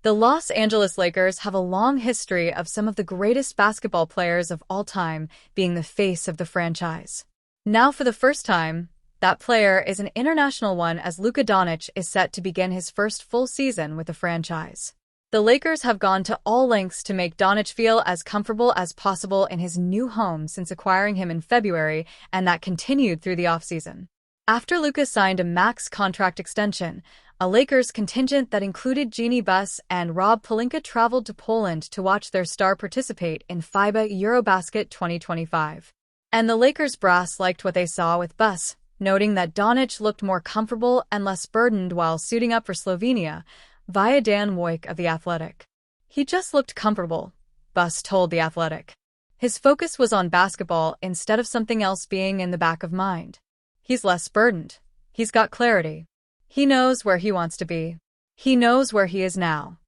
The Los Angeles Lakers have a long history of some of the greatest basketball players of all time being the face of the franchise. Now, for the first time, that player is an international one as Luka Doncic is set to begin his first full season with the franchise. The Lakers have gone to all lengths to make Doncic feel as comfortable as possible in his new home since acquiring him in February, and that continued through the offseason. After Luka signed a max contract extension, a Lakers contingent that included Jeanie Buss and Rob Pelinka traveled to Poland to watch their star participate in FIBA Eurobasket 2025. And the Lakers brass liked what they saw with Buss, noting that Doncic looked more comfortable and less burdened while suiting up for Slovenia, via Dan Wojcik of The Athletic. He just looked comfortable, Buss told The Athletic. His focus was on basketball instead of something else being in the back of mind. He's less burdened. He's got clarity. He knows where he wants to be. He knows where he is now.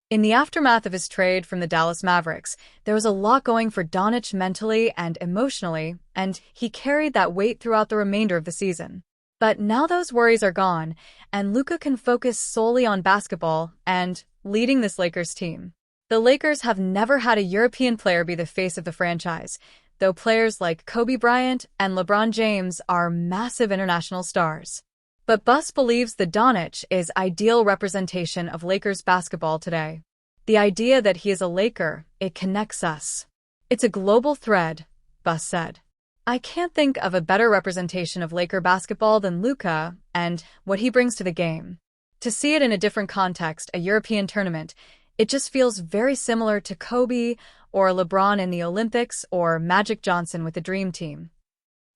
In the aftermath of his trade from the Dallas Mavericks, there was a lot going for Doncic mentally and emotionally, and he carried that weight throughout the remainder of the season. But now those worries are gone, and Luka can focus solely on basketball and leading this Lakers team. The Lakers have never had a European player be the face of the franchise, though players like Kobe Bryant and LeBron James are massive international stars. But Buss believes the Doncic is ideal representation of Lakers basketball today. The idea that he is a Laker, it connects us. It's a global thread, Buss said. I can't think of a better representation of Laker basketball than Luka and what he brings to the game. To see it in a different context, a European tournament, it just feels very similar to Kobe or LeBron in the Olympics or Magic Johnson with the Dream Team.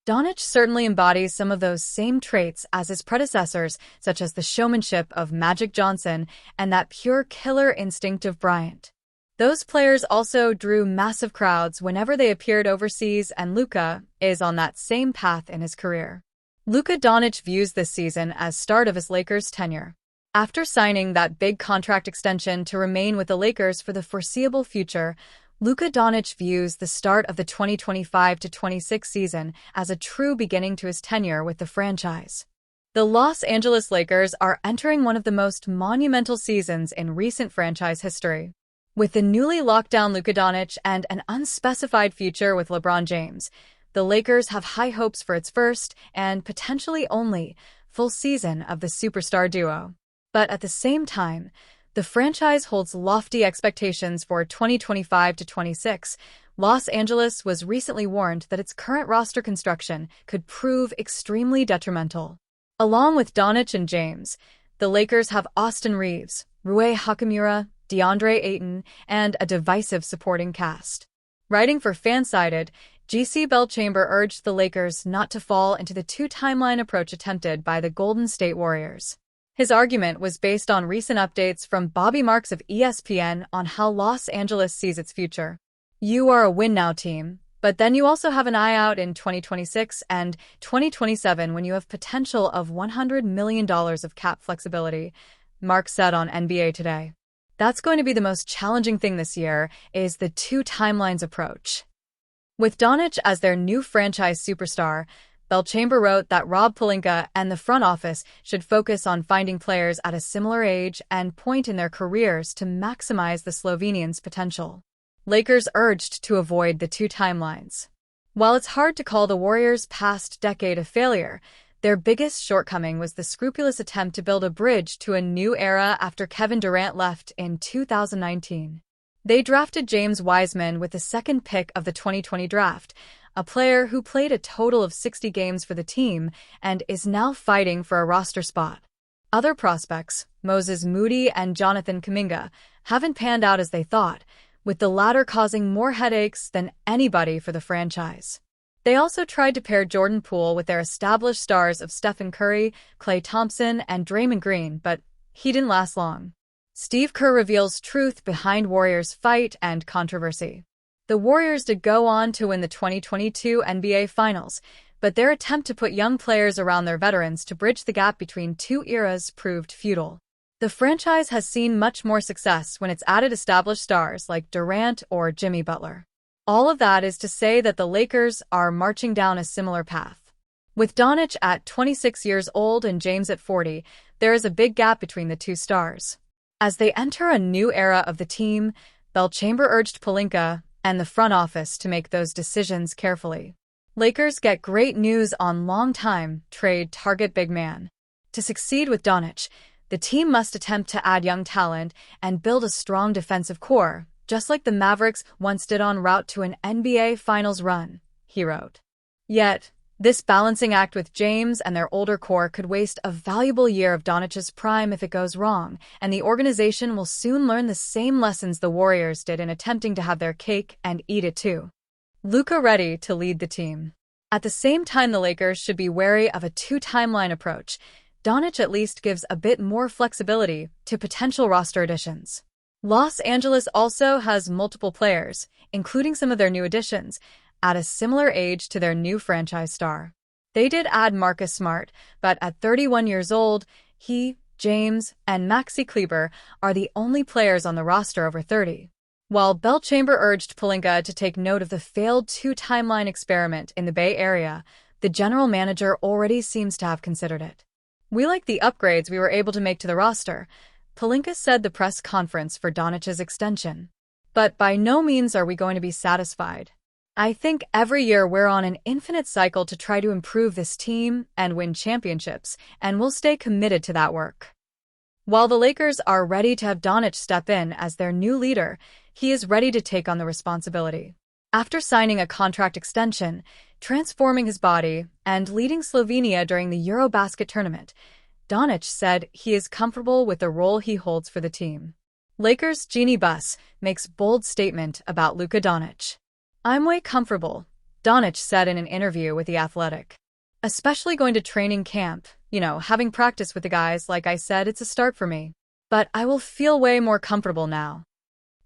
Doncic certainly embodies some of those same traits as his predecessors, such as the showmanship of Magic Johnson and that pure killer instinct of Bryant. Those players also drew massive crowds whenever they appeared overseas, and Luka is on that same path in his career. Luka Doncic views this season as start of his Lakers tenure. After signing that big contract extension to remain with the Lakers for the foreseeable future, Luka Doncic views the start of the 2025-26 season as a true beginning to his tenure with the franchise. The Los Angeles Lakers are entering one of the most monumental seasons in recent franchise history. With the newly locked down Luka Doncic and an unspecified future with LeBron James, the Lakers have high hopes for its first, and potentially only, full season of the superstar duo. But at the same time, the franchise holds lofty expectations for 2025-26. Los Angeles was recently warned that its current roster construction could prove extremely detrimental. Along with Doncic and James, the Lakers have Austin Reeves, Rui Hachimura, DeAndre Ayton, and a divisive supporting cast. Writing for Fansided, G.C. Belchamber urged the Lakers not to fall into the two-timeline approach attempted by the Golden State Warriors. His argument was based on recent updates from Bobby Marks of ESPN on how Los Angeles sees its future. You are a win-now team, but then you also have an eye out in 2026 and 2027 when you have potential of $100 million of cap flexibility, Marks said on NBA Today. That's going to be the most challenging thing this year, is the two timelines approach. With Doncic as their new franchise superstar, Belchamber wrote that Rob Pelinka and the front office should focus on finding players at a similar age and point in their careers to maximize the Slovenians' potential. Lakers urged to avoid the two timelines. While it's hard to call the Warriors' past decade a failure, their biggest shortcoming was the scrupulous attempt to build a bridge to a new era after Kevin Durant left in 2019. They drafted James Wiseman with the second pick of the 2020 draft, a player who played a total of 60 games for the team and is now fighting for a roster spot. Other prospects, Moses Moody and Jonathan Kuminga, haven't panned out as they thought, with the latter causing more headaches than anybody for the franchise. They also tried to pair Jordan Poole with their established stars of Stephen Curry, Klay Thompson, and Draymond Green, but he didn't last long. Steve Kerr reveals truth behind Warriors' fight and controversy. The Warriors did go on to win the 2022 NBA Finals, but their attempt to put young players around their veterans to bridge the gap between two eras proved futile. The franchise has seen much more success when it's added established stars like Durant or Jimmy Butler. All of that is to say that the Lakers are marching down a similar path. With Doncic at 26 years old and James at 40, there is a big gap between the two stars. As they enter a new era of the team, Belchamber urged Pelinka and the front office to make those decisions carefully. Lakers get great news on long-time trade target big man. To succeed with Doncic, the team must attempt to add young talent and build a strong defensive core, just like the Mavericks once did en route to an NBA Finals run, he wrote. Yet, this balancing act with James and their older core could waste a valuable year of Doncic's prime if it goes wrong, and the organization will soon learn the same lessons the Warriors did in attempting to have their cake and eat it too. Luka ready to lead the team. At the same time, the Lakers should be wary of a two-timeline approach. Doncic at least gives a bit more flexibility to potential roster additions. Los Angeles also has multiple players, including some of their new additions, at a similar age to their new franchise star. They did add Marcus Smart, but at 31 years old, he, James, and Maxi Kleber are the only players on the roster over 30. While Belchamber urged Pelinka to take note of the failed two-timeline experiment in the Bay Area, the general manager already seems to have considered it. "We like the upgrades we were able to make to the roster," Pelinka said the press conference for Doncic's extension. "But by no means are we going to be satisfied. I think every year we're on an infinite cycle to try to improve this team and win championships, and we'll stay committed to that work." While the Lakers are ready to have Doncic step in as their new leader, he is ready to take on the responsibility. After signing a contract extension, transforming his body, and leading Slovenia during the Eurobasket tournament, Doncic said he is comfortable with the role he holds for the team. Lakers' Jeannie Buss makes bold statement about Luka Doncic. "I'm way comfortable," Doncic said in an interview with The Athletic. "Especially going to training camp, having practice with the guys, like I said, it's a start for me. But I will feel way more comfortable now."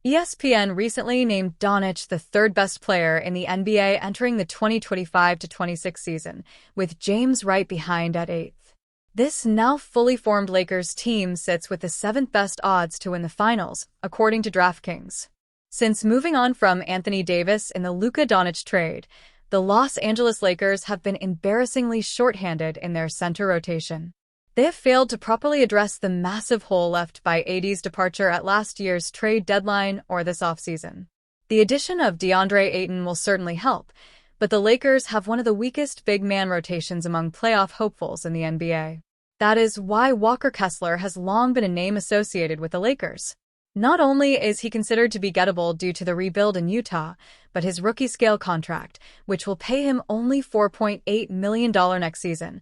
ESPN recently named Doncic the third-best player in the NBA entering the 2025-26 season, with James right behind at 8th. This now fully formed Lakers team sits with the 7th-best odds to win the finals, according to DraftKings. Since moving on from Anthony Davis in the Luka Doncic trade, the Los Angeles Lakers have been embarrassingly shorthanded in their center rotation. They have failed to properly address the massive hole left by AD's departure at last year's trade deadline or this offseason. The addition of DeAndre Ayton will certainly help, but the Lakers have one of the weakest big man rotations among playoff hopefuls in the NBA. That is why Walker Kessler has long been a name associated with the Lakers. Not only is he considered to be gettable due to the rebuild in Utah, but his rookie-scale contract, which will pay him only $4.8 million next season,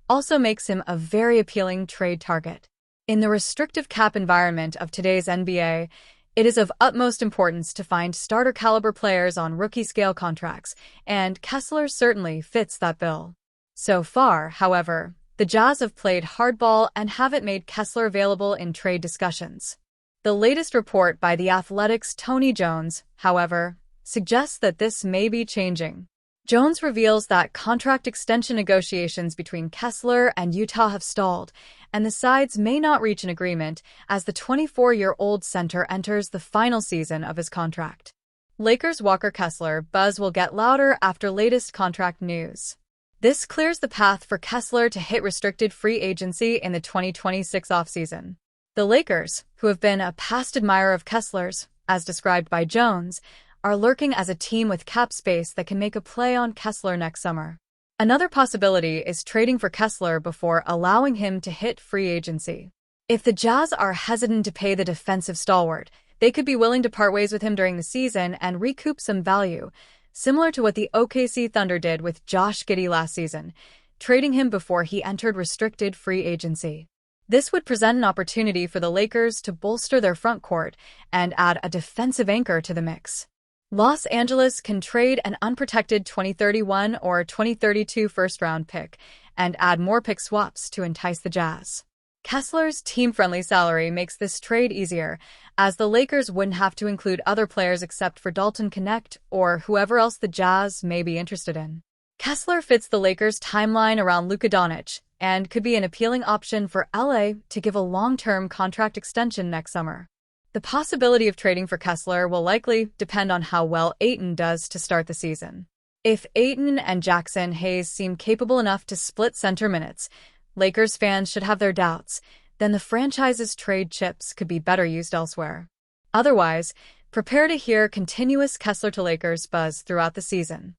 also makes him a very appealing trade target. In the restrictive cap environment of today's NBA, it is of utmost importance to find starter-caliber players on rookie-scale contracts, and Kessler certainly fits that bill. So far, however, the Jazz have played hardball and haven't made Kessler available in trade discussions. The latest report by The Athletic's Tony Jones, however, suggests that this may be changing. Jones reveals that contract extension negotiations between Kessler and Utah have stalled, and the sides may not reach an agreement as the 24-year-old center enters the final season of his contract. Lakers' Walker Kessler buzz will get louder after latest contract news. This clears the path for Kessler to hit restricted free agency in the 2026 offseason. The Lakers, who have been a past admirer of Kessler's, as described by Jones, are lurking as a team with cap space that can make a play on Kessler next summer. Another possibility is trading for Kessler before allowing him to hit free agency. If the Jazz are hesitant to pay the defensive stalwart, they could be willing to part ways with him during the season and recoup some value, similar to what the OKC Thunder did with Josh Giddey last season, trading him before he entered restricted free agency. This would present an opportunity for the Lakers to bolster their front court and add a defensive anchor to the mix. Los Angeles can trade an unprotected 2031 or 2032 first-round pick and add more pick swaps to entice the Jazz. Kessler's team-friendly salary makes this trade easier, as the Lakers wouldn't have to include other players except for Dalton Knecht or whoever else the Jazz may be interested in. Kessler fits the Lakers' timeline around Luka Doncic and could be an appealing option for LA to give a long-term contract extension next summer. The possibility of trading for Kessler will likely depend on how well Ayton does to start the season. If Ayton and Jackson Hayes seem capable enough to split center minutes, Lakers fans should have their doubts. then the franchise's trade chips could be better used elsewhere. Otherwise, prepare to hear continuous Kessler to Lakers buzz throughout the season.